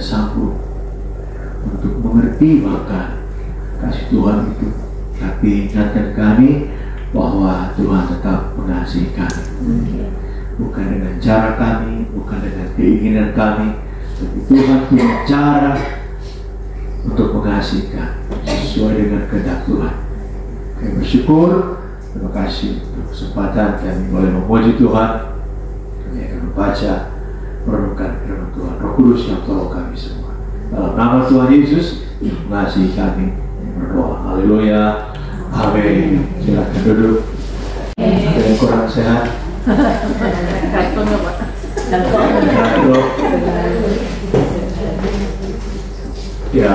sanggup untuk mengerti bahkan kasih Tuhan itu, tapi ingatkan kami bahwa Tuhan tetap mengasihi kami, bukan dengan cara kami, bukan dengan keinginan kami, tapi Tuhan punya cara untuk mengasihi kami sesuai dengan kehendak Tuhan. Kami bersyukur, terima kasih untuk kesempatan kami boleh memuji Tuhan. Kami akan membaca, merenungkan firman Tuhan. Roh Kudus yang tolong kami semua. Dalam nama Tuhan Yesus yang mengasihi kami, berdoa. Haleluya. Amin. Silakan duduk. Ada yang kurang sehat? Ya,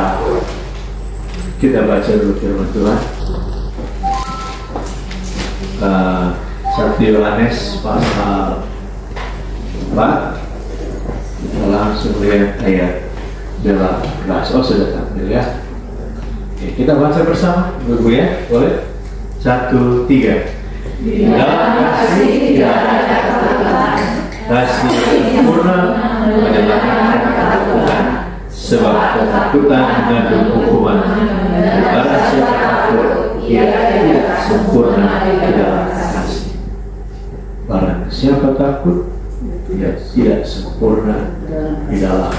kita baca dulu firman Tuhan. 1 Yohanes pasal 4. Kita langsung lihat ayat 18. Oh, sudah tampil ya. Oke, kita baca bersama, Ibu ya, boleh? 1, 3. Dalam kasih tidak ada ketakutan, kasih sempurna menyelamatkan ketakutan, sebab ketakutan mengandung hukuman. Barang siapa takut, ia tidak sempurna di dalam kasih. Barang siapa takut, ia tidak sempurna di dalam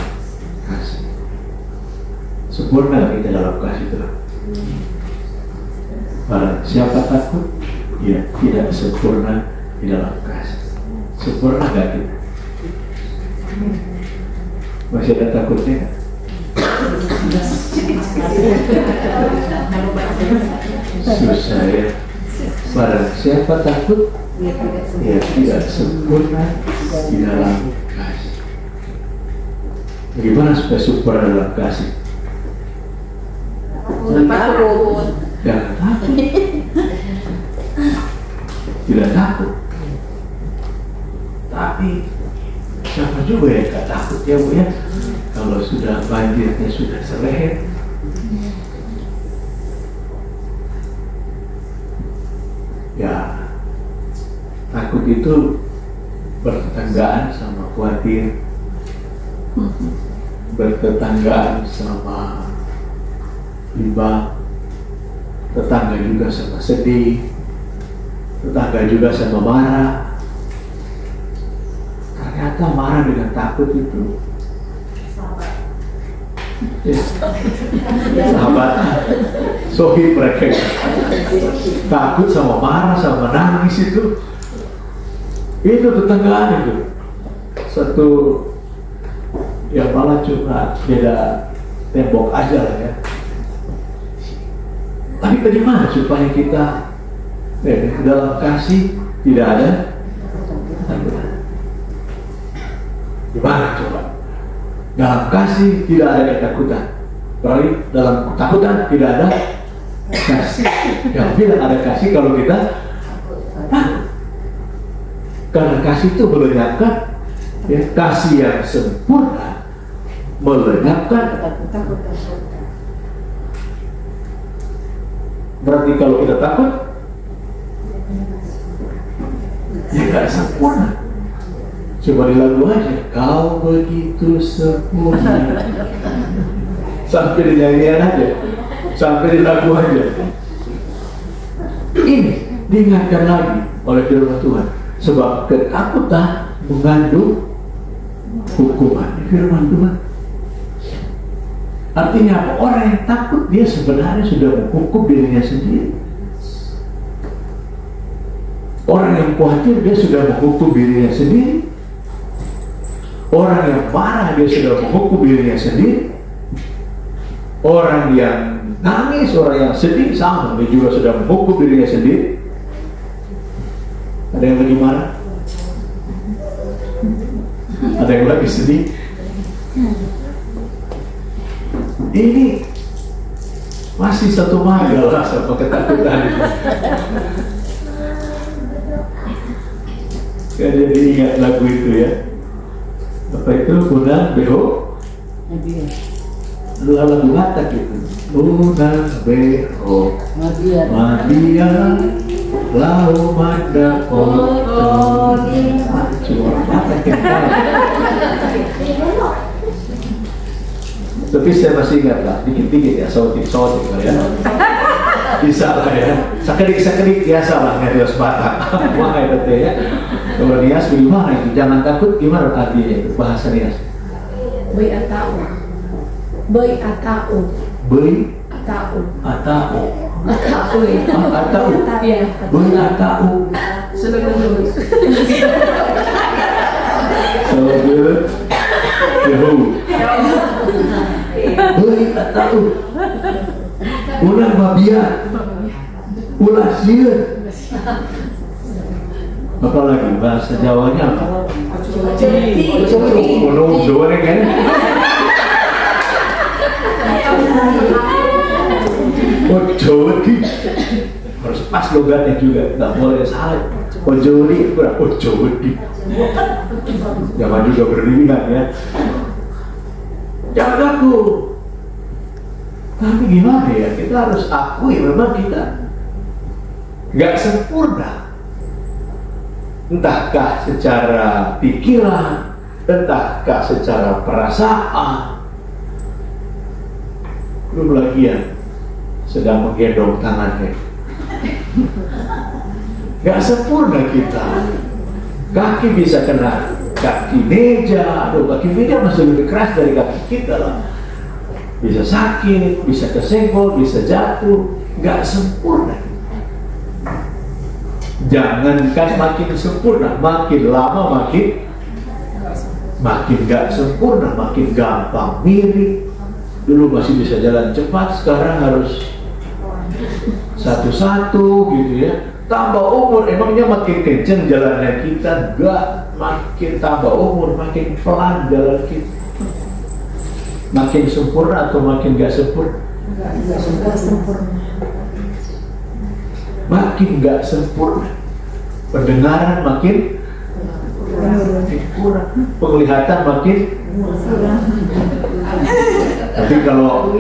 kasih. Sempurna kita dalam kasih Tuhan. Barang siapa takut, ia tidak sempurna di dalam kasih. Sempurna gak kita? Masih ada takutnya gak? Susah ya. Barang siapa takut, ia tidak sempurna di dalam kasih. Bagaimana supaya sempurna dalam kasih? Jangan takut. Tidak takut. Tapi siapa juga yang gak takut ya Bu ya? Kalau sudah banjirnya sudah seleher. Ya, takut itu bertetanggaan sama khawatir, bertetanggaan sama riba, tetangga juga sama sedih, tetangga juga sama marah. Ternyata marah dengan takut itu sahabat sohib mereka. Takut sama marah sama nangis itu tetanggaan itu. Satu ya malah cuma beda tembok aja lah ya. Tapi bagaimana supaya kita dalam kasih tidak ada ketakutan? Gimana coba? Dalam kasih tidak ada ketakutan. Berarti dalam ketakutan tidak ada kasih. Yang bilang ada kasih kalau kita takut. Karena kasih itu melenyapkan, ya, kasih yang sempurna melenyapkan ketakutan. Berarti kalau kita takut, ya gak sempurna. Coba di lagu aja, kau begitu sempurna. Sampai di nyanyian aja, sampai di lagu aja. Ini diingatkan lagi oleh firman Tuhan, sebab ketakutan mengandung hukuman. Firman Tuhan. Artinya apa? Orang yang takut dia sebenarnya sudah menghukum dirinya sendiri. Orang yang khawatir dia sudah menghukum dirinya sendiri. Orang yang marah dia sudah menghukum dirinya sendiri. Orang yang nangis, orang yang sedih sama, dia juga sudah menghukum dirinya sendiri. Ada yang lagi marah? Ada yang lagi sedih? Ini masih satu masalah sama ketakutan. Saya jadi ingat lagu itu ya. Apa itu? Unang Beho? Lagu Batak itu. Unang Beho Madia Lau Mada Foto. Cuma Batak yang tahu. Tapi saya masih ingat lah, dikit-dikit ya, sotik-sotik lah ya. Bisa lah ya, sakedik-sakedik biasa lah ngerios batak. Wah itu ya. Kalau nias gimana itu? Jangan takut, gimana artinya itu bahasa nias? Boi atau. Boi atau. Boi Atau. atau. Atau. Atau. Iya. Boi atau. Sudah lulus. Saudara, Yehu. Boi atau. Ulah babian. Ulah sieun. Apa lagi bahasa Jawanya apa? Ono Jawa kan? Ojodi harus pas logatnya juga, nggak boleh salah. Ojodi kurang ojodi. Jangan juga berlebihan ya. Jangan aku. Tapi gimana ya? Kita harus akui memang kita nggak sempurna. Entahkah secara pikiran, entahkah secara perasaan. Belum lagi ya sedang menggendong tangannya. Gak sempurna kita. Kaki bisa kena kaki meja, aduh kaki meja masih lebih keras dari kaki kita lah. Bisa sakit, bisa kesenggol, bisa jatuh. Gak sempurna. Jangankan makin sempurna, makin lama makin gak sempurna, makin gampang mirip. Dulu masih bisa jalan cepat, sekarang harus satu-satu gitu ya. Tambah umur, emangnya makin kenceng jalannya kita? Enggak, makin tambah umur, makin pelan jalan kita. Makin sempurna atau makin gak sempurna? Enggak sempurna. Makin gak sempurna. Pendengaran makin kurang, penglihatan makin kurang. Tapi kalau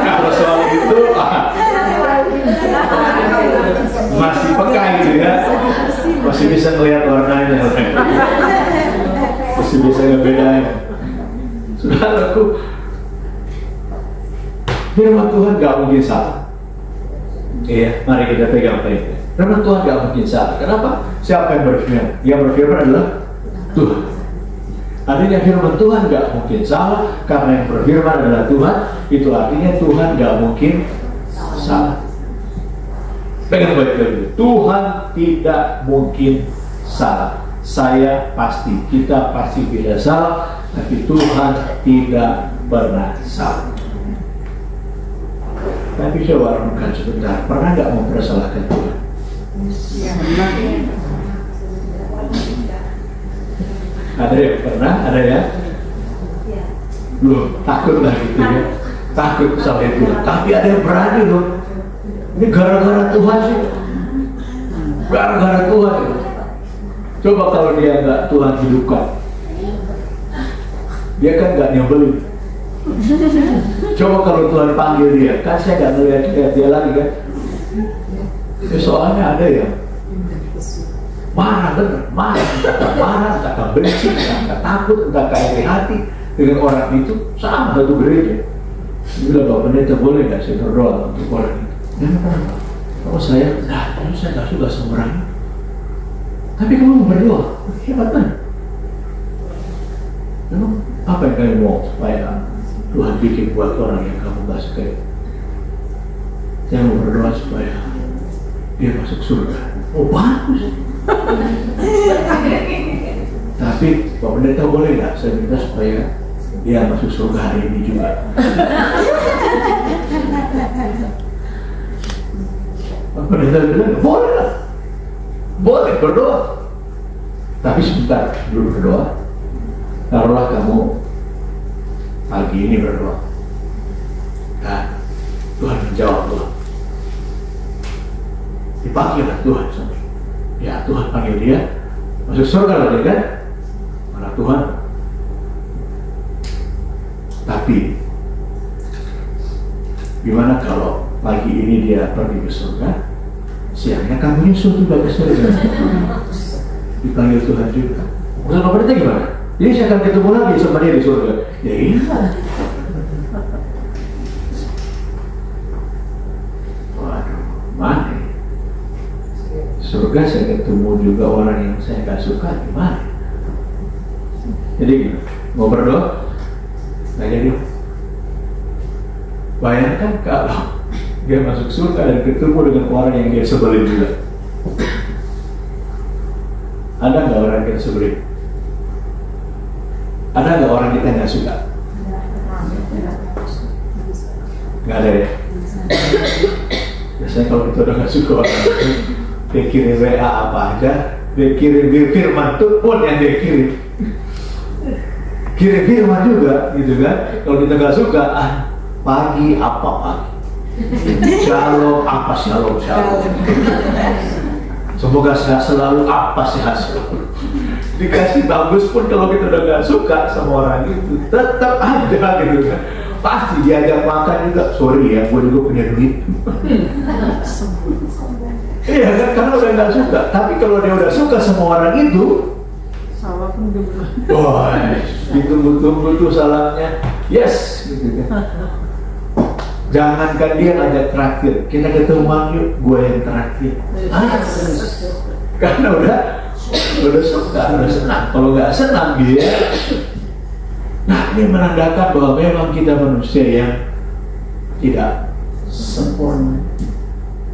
kalau soal itu masih peka gitu ya, masih bisa ngelihat warnanya, masih bisa ngebedain. Saudaraku, firman Tuhan gak mungkin salah. Iya, mari kita pegang baik. Firman Tuhan gak mungkin salah. Kenapa? Siapa yang berfirman? Yang berfirman adalah Tuhan. Artinya firman Tuhan gak mungkin salah, karena yang berfirman adalah Tuhan. Itu artinya Tuhan gak mungkin salah. Pegang baik lagi. Tuhan tidak mungkin salah. Saya pasti, kita pasti tidak salah, tapi Tuhan tidak pernah salah. Tapi coba renungkan sebentar, pernah gak mempersalahkan Tuhan? Ada ya? Pernah? Ada ya? Loh, takut lah gitu ya. Takut sama Tuhan. Tapi ada yang berani loh. Ini gara-gara Tuhan sih. Gara-gara Tuhan. Coba kalau dia nggak Tuhan hidupkan, dia kan nggak nyebelin. Coba kalau Tuhan panggil dia, kan saya nggak ngeliat dia lagi kan. Soalnya ada ya marah bener, marah, entah benci, entah takut, entah iri hati dengan orang itu. Sama satu gereja. Bila Bapak Pendeta boleh nggak saya berdoa untuk orang itu? Kalau saya, saya nggak suka sama orang itu. Tapi kamu berdoa, hebat banget. Memang apa yang kamu mau supaya Tuhan bikin buat orang yang kamu nggak suka? Saya mau berdoa supaya dia masuk surga. Oh bagus. Tapi Pak Pendeta boleh nggak saya minta supaya dia masuk surga hari ini juga? Pak Pendeta bilang boleh lah, boleh berdoa. Tapi sebentar dulu berdoa. Taruhlah kamu pagi ini berdoa, dan Tuhan menjawab doa. Dipanggillah Tuhan, ya Tuhan panggil dia masuk surga lah dia kan, mana Tuhan. Tapi gimana kalau pagi ini dia pergi ke surga, siangnya kamu nyusul juga ke surga? Dipanggil Tuhan juga. Bukan apa itu gimana? Jadi saya akan ketemu lagi sama dia di surga. Ya iya. Waduh, mana? Surga saya ketemu juga orang yang saya gak suka, gimana? Jadi gimana? Mau berdoa? Nggak jadi. Bayangkan kalau dia masuk surga dan ketemu dengan orang yang dia sebelin juga. Ada nggak orang yang sebelin? Ada nggak orang kita nggak suka? Nggak ada ya? Biasanya kalau kita udah nggak suka orang itu, dia kirim WA apa aja, dia kirim firman tuh pun yang dia kirim. Kirim firman juga, gitu kan? Kalau kita nggak suka, pagi apa pagi? Shalom apa shalom. Semoga sehat selalu apa sehat selalu. Dikasih bagus pun kalau kita udah gak suka sama orang itu, tetap ada gitu kan. Pasti diajak makan juga, sorry ya, gue juga punya duit. Iya kan, karena udah gak suka. Tapi kalau dia udah suka sama orang itu, salah pun dia belum. wah, ditunggu-tunggu tuh salahnya. Yes, gitu kan. Jangankan dia ngajak terakhir, kita ketemuan yuk, gue yang terakhir. Karena udah suka, udah senang. Kalau nggak senang dia, nah ini menandakan bahwa memang kita manusia yang tidak sempurna.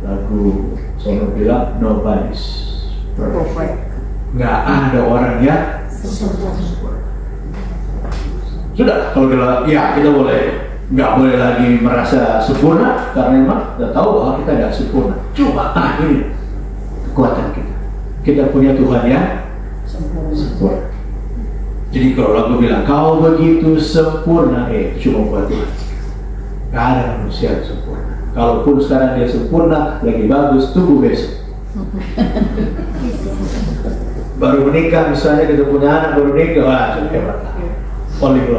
Lagu selalu bilang nobody's perfect. Nggak ada orang yang sempurna. Sudah, kalau kita boleh. Nggak boleh lagi merasa sempurna karena memang kita tahu bahwa kita nggak sempurna. Cuma ini kekuatan kita. Kita punya Tuhan yang sempurna. Jadi kalau lagu bilang kau begitu sempurna, cuma buat Tuhan. Nggak ada manusia yang sempurna. Kalaupun sekarang dia sempurna, lagi bagus, tunggu besok. Baru menikah misalnya, kita punya anak baru nikah, wah sudah hebat lah. Boleh.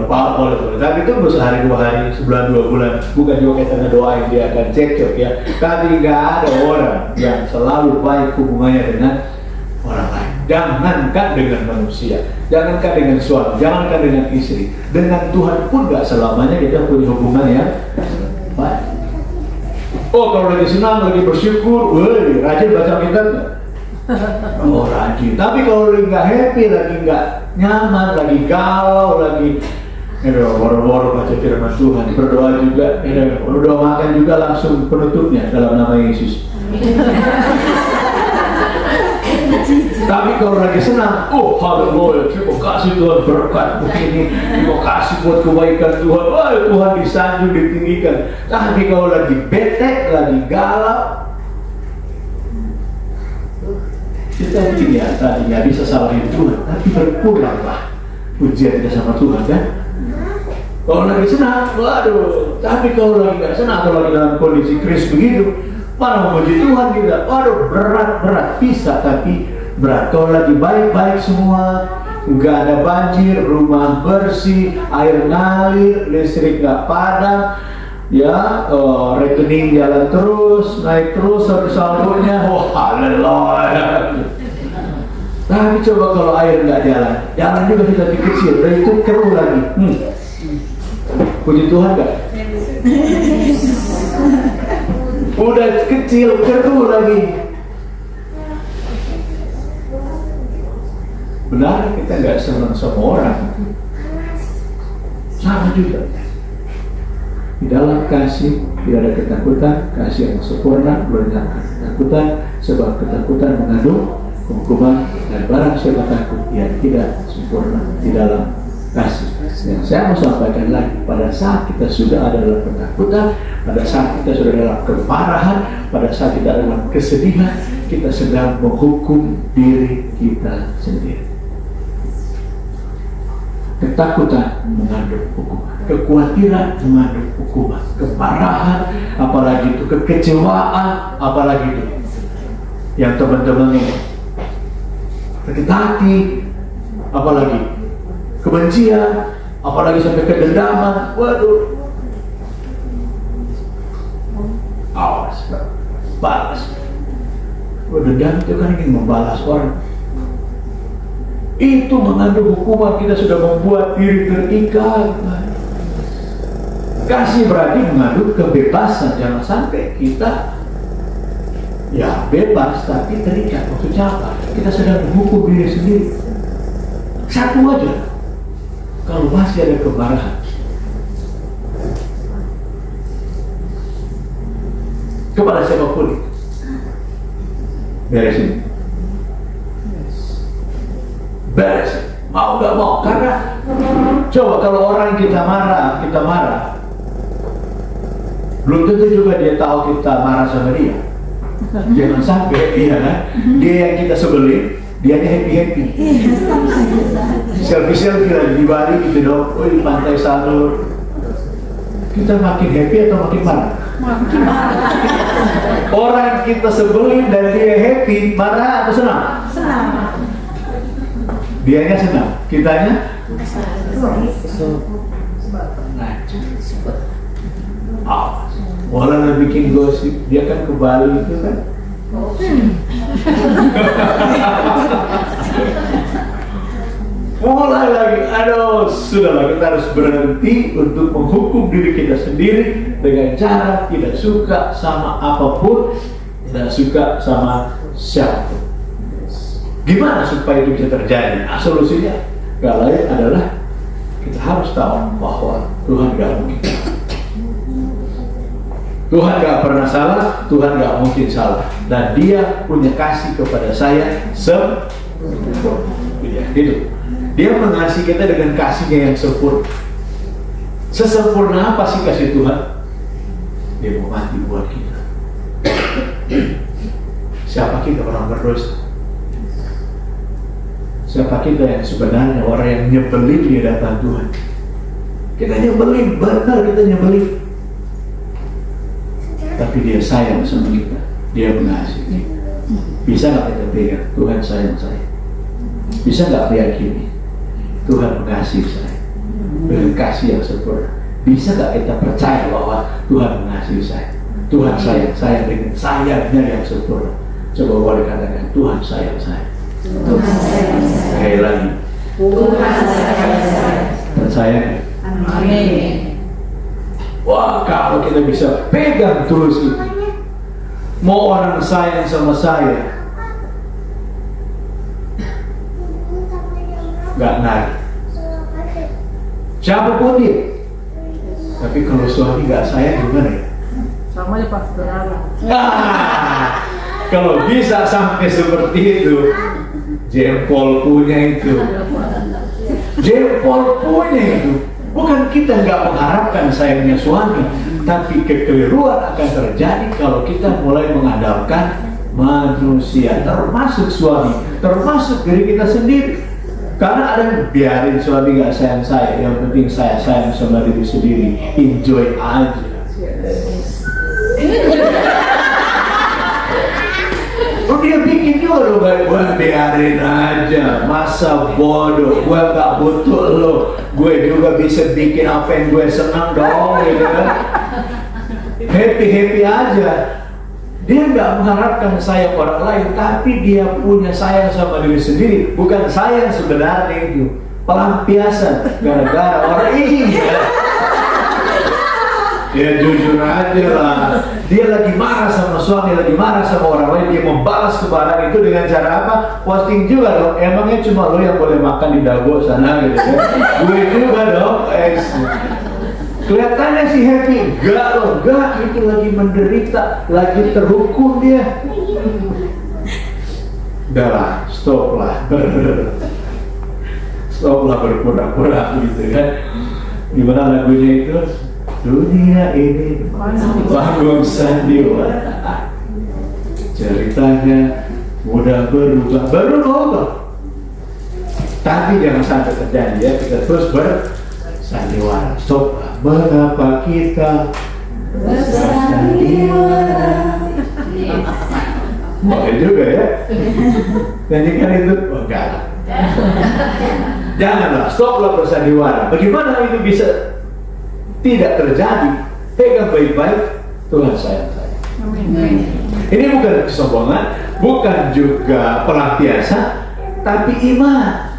Tapi itu baru sehari 2 hari, sebulan 2 bulan. Bukan juga kita doain dia akan cekcok ya. Tapi nggak ada orang yang selalu baik hubungannya dengan orang lain. Jangankan dengan manusia, jangankan dengan suami, jangankan dengan istri, dengan Tuhan pun nggak selamanya kita punya hubungan yang baik. Oh kalau lagi senang, lagi bersyukur, rajin baca kitab nggak? Oh rajin. Tapi kalau lagi nggak happy, lagi nggak nyaman, lagi galau, lagi boro-boro baca firman Tuhan, berdoa juga, berdoa makan juga langsung penutupnya dalam nama Yesus. Tapi kalau lagi senang, oh haleluya, terima kasih Tuhan berkat begini, terima kasih buat kebaikan Tuhan, wah Tuhan disanjung, ditinggikan. Tapi kalau lagi bete, lagi galau, kita mungkin ya tadi nggak bisa salahin Tuhan, tapi berkuranglah pujian kita sama Tuhan kan. Kalau lagi senang, waduh. Tapi kalau lagi nggak senang, atau lagi dalam kondisi krisis begitu, mana memuji Tuhan kita, waduh berat bisa tapi berat. Kalau lagi baik-baik semua, nggak ada banjir, rumah bersih, air ngalir, listrik nggak padam, ya rekening jalan terus, naik terus saldonya, wah haleluya. Tapi coba kalau air nggak jalan juga kita kecil, dan itu keruh lagi. Puji Tuhan nggak? Udah kecil, keruh lagi. Benar kita nggak senang sama orang, sama juga. Di dalam kasih tidak ada ketakutan, kasih yang sempurna berdalam ketakutan, sebab ketakutan mengandung hukuman, dan barang siapa takut yang tidak sempurna di dalam kasih. Dan saya mau sampaikan lagi, pada saat kita sudah ada dalam ketakutan, pada saat kita sudah dalam kemarahan, pada saat kita dalam kesedihan, kita sedang menghukum diri kita sendiri. Ketakutan mengandung hukuman, kekhawatiran mengandung hukuman, kemarahan, apalagi itu kekecewaan, apalagi itu yang teman-teman ini sakit hati, apalagi kebencian, apalagi sampai kedendaman. Waduh, awas, balas. Dendam itu kan ingin membalas orang. Itu mengandung hukuman, kita sudah membuat diri terikat. Kasih berarti mengandung kebebasan. Jangan sampai kita ya bebas tapi terikat. Maksudnya apa? Kita sedang menghukum diri sendiri. Satu aja, kalau masih ada kemarahan kepada siapapun, beresin. Beresin, mau gak mau. Karena coba kalau orang kita marah, belum tentu juga dia tahu kita marah sama dia. Jangan sampai dia yang kita sebelin, dia happy. Selfie lagi di Bali gitu dong, di pantai Sanur. Kita makin happy atau makin marah? Makin marah. Orang kita sebelin dan dia happy, marah atau senang? Senang. Dianya senang, kitanya? Malah bikin gosip, dia kan ke Bali itu kan? Mulai lagi, aduh, sudahlah, kita harus berhenti untuk menghukum diri kita sendiri dengan cara tidak suka sama apapun, tidak suka sama siapapun. Gimana supaya itu bisa terjadi? Nah, solusinya gak lain adalah kita harus tahu bahwa Tuhan gak mungkin. Tuhan gak pernah salah, Tuhan gak mungkin salah, dan Dia punya kasih kepada saya sempurna. Gitu. Dia mengasihi kita dengan kasihnya yang sempurna. Sesempurna apa sih kasih Tuhan? Dia mau mati buat kita. Siapa kita orang berdosa? Siapa kita yang sebenarnya orang yang nyebelin di hadapan Tuhan? Kita nyebelin, benar kita nyebelin. Tapi Dia sayang sama kita. Dia mengasihi kita. Bisa gak kita pegang? Tuhan sayang saya. Bisa gak meyakini Tuhan mengasihi saya dengan kasih yang sempurna? Bisa gak kita percaya bahwa Tuhan mengasihi saya? Tuhan sayang saya dengan sayangnya yang sempurna. Coba boleh katakan, Tuhan sayang saya. Tuhan sayang saya. Sekali lagi, Tuhan sayang saya. percaya? Amin. Wah, kalau kita bisa pegang terus itu, mau orang sayang sama saya, gak narik. Siapapun dia. Tapi kalau suami gak sayang gimana ya? Sama aja Pak, saudara. Kalau bisa sampai seperti itu, jempol punya itu. Jempol punya itu. Bukan kita nggak mengharapkan sayangnya suami, tapi kekeliruan akan terjadi kalau kita mulai mengandalkan manusia, termasuk suami, termasuk diri kita sendiri. Karena ada yang biarin suami nggak sayang saya, yang penting saya sayang sama diri sendiri, enjoy aja. Dia bikin juga lo, gue biarin aja, masa bodoh, gue gak butuh lo, gue juga bisa bikin apa yang gue senang dong, gitu kan. Happy aja. Dia nggak mengharapkan sayang orang lain, tapi dia punya sayang sama diri sendiri. Bukan sayang sebenarnya itu, pelampiasan gara-gara orang ini. Ya jujur aja lah, dia lagi marah sama suami, lagi marah sama orang lain, dia membalas kemarahan itu dengan cara apa? Posting juga dong, emangnya cuma lo yang boleh makan di Dago sana gitu kan? Gue juga dong, kelihatannya sih happy, enggak loh, enggak, itu lagi menderita, lagi terhukum dia. Udah lah, stop lah berpura-pura gitu kan. Gimana lagunya itu? Dunia ini panggung sandiwara, ceritanya mudah berubah, tapi jangan sampai terjadi ya, kita terus bersandiwara. Stop. Mengapa kita bersandiwara? Boleh juga ya. Nyanyikan itu, oh enggak. Janganlah, stoplah bersandiwara. Bagaimana itu bisa tidak terjadi? Pegang baik-baik, Tuhan sayang saya. Ini bukan kesombongan, bukan juga pelampiasan, tapi iman,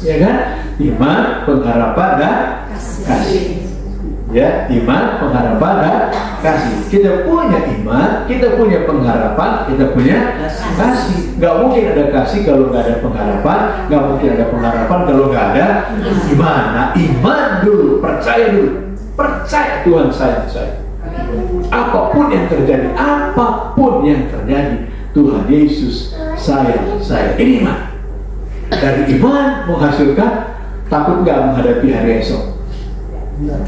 ya kan? Iman, pengharapan dan kasih. Ya, iman, pengharapan dan kasih. Kita punya iman, kita punya pengharapan, kita punya kasih. Gak mungkin ada kasih kalau gak ada pengharapan, gak mungkin ada pengharapan kalau gak ada iman. Nah, iman dulu, percaya dulu, percaya Tuhan sayang saya. Apapun yang terjadi, Tuhan Yesus sayang saya. Ini iman. Dari iman menghasilkan takut gak menghadapi hari esok.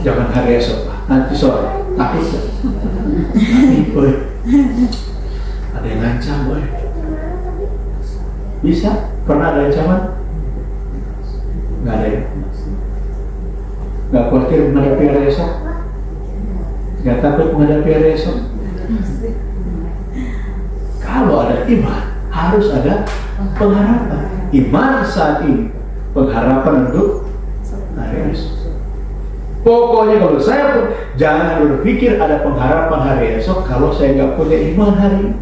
Jangan hari esok, nanti sore takut. Boy, ada yang ngancam, boy. Bisa? Pernah ada ancaman? Nggak ada ya? Nggak khawatir menghadapi hari esok? Nggak takut menghadapi hari esok? Kalau ada iman, harus ada pengharapan. Iman saat ini, pengharapan untuk hari esok. Pokoknya kalau saya pun jangan berpikir ada pengharapan hari esok kalau saya nggak punya iman hari ini.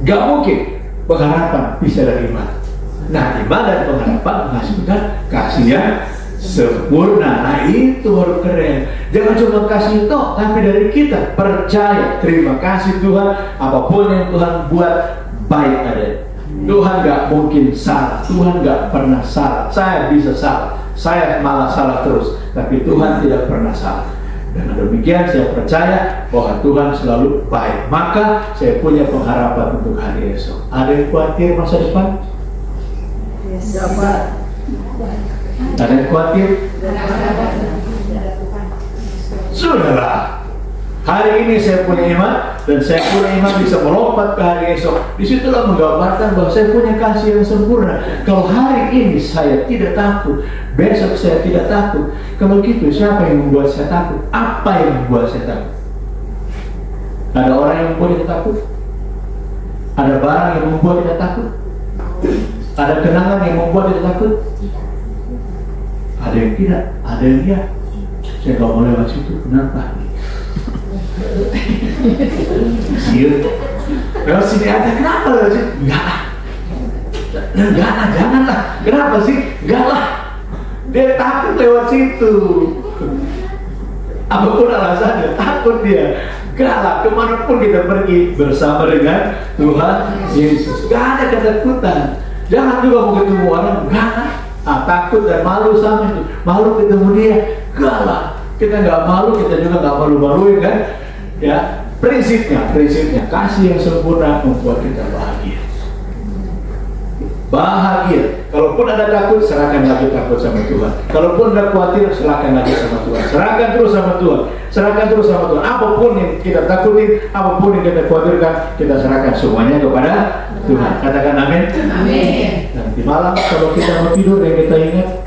Nggak mungkin pengharapan bisa dari iman. Nah, iman dan pengharapan menghasilkan kasih yang sempurna. Nah, itu baru keren. Jangan cuma kasih itu, tapi dari kita percaya, terima kasih Tuhan, apapun yang Tuhan buat baik ada. Tuhan nggak mungkin salah, Tuhan nggak pernah salah. Saya bisa salah, saya malah salah terus, tapi Tuhan tidak pernah salah. Dengan demikian saya percaya bahwa Tuhan selalu baik. Maka saya punya pengharapan untuk hari esok. Ada yang khawatir masa depan? Ada yang khawatir? Sudahlah. Hari ini saya punya iman, dan saya punya iman bisa melompat ke hari esok. Disitulah menggambarkan bahwa saya punya kasih yang sempurna. Kalau hari ini saya tidak takut, besok saya tidak takut. Kalau gitu, siapa yang membuat saya takut? Apa yang membuat saya takut? Ada orang yang membuat kita takut? Ada barang yang membuat kita takut? Ada kenangan yang membuat kita takut? Ada yang tidak, ada yang iya. Saya nggak mau lewat situ, kenapa? Siut. Lewat sini aja, kenapa lewat situ? Enggak lah, janganlah. Kenapa sih? Enggak lah. Dia takut lewat situ. Apapun alasannya, takut dia. Enggak lah, kemanapun kita pergi bersama dengan Tuhan Yesus. Enggak ada ketakutan. Jangan juga mau ketemu orang, enggak lah. Takut dan malu sama itu. Malu ketemu dia, enggak lah. Kita nggak malu, kita juga nggak malu-maluin kan? Ya, prinsipnya kasih yang sempurna membuat kita bahagia. Bahagia. Kalaupun ada takut, serahkan lagi takut sama Tuhan. Kalaupun ada khawatir, serahkan lagi sama Tuhan. Serahkan terus sama Tuhan. Serahkan terus sama Tuhan. Apapun yang kita takutin, apapun yang kita khawatirkan, kita serahkan semuanya kepada Tuhan. Katakan amin. Amin. Nanti malam kalau kita mau tidur, yang kita ingat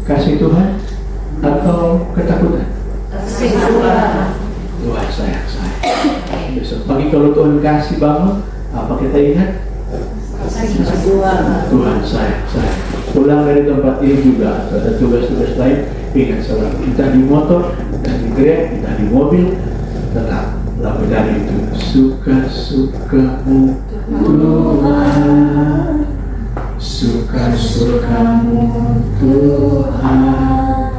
kasih Tuhan atau ketakutan? Tuhan sayang saya. Besok pagi kalau Tuhan kasih bangun, apa kita ingat? Tuhan sayang saya. Pulang dari tempat ini juga ada tugas-tugas lain, ingat selalu. Kita di motor, kita di Grab, kita di mobil, tetap lagu dari itu. Suka-sukamu Tuhan, suka-sukamu Tuhan,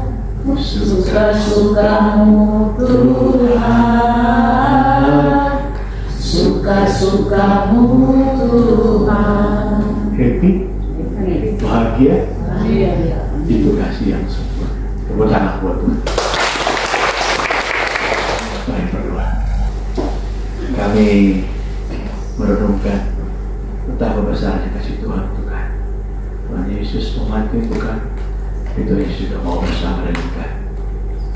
suka-sukamu Tuhan, suka-sukamu Tuhan. Happy? Bahagia? Itu kasih yang sempurna. Tepuk tangan buat Tuhan. Mari berdoa. Kami merenungkan betapa besarnya kasih Tuhan untuk kami. Tuhan Yesus membantu bukan? Itu Yesus sudah mau bersama dengan kami.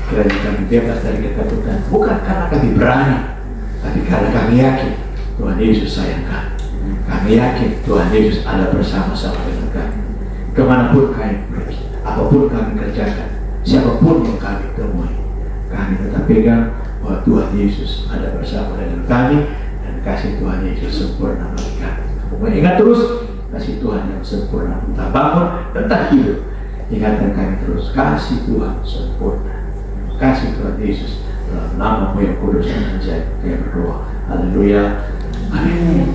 Kiranya kami bebas dari ketakutan, bukan karena kami berani, tapi karena kami yakin Tuhan Yesus sayang kami. Kami yakin Tuhan Yesus ada bersama-sama dengan kami. Kemanapun kami pergi, apapun kami kerjakan, siapapun yang kami temui, kami tetap pegang bahwa Tuhan Yesus ada bersama dengan kami, dan kasih Tuhan Yesus sempurna bagi kami. Pokoknya ingat terus, kasih Tuhan yang sempurna. Entah bangun, entah hidup, ingatkan kami terus, kasih Tuhan sempurna. Kasih Tuhan Yesus dalam nama-Mu yang kudus dan ajaib. Kami berdoa. Haleluya. Amin.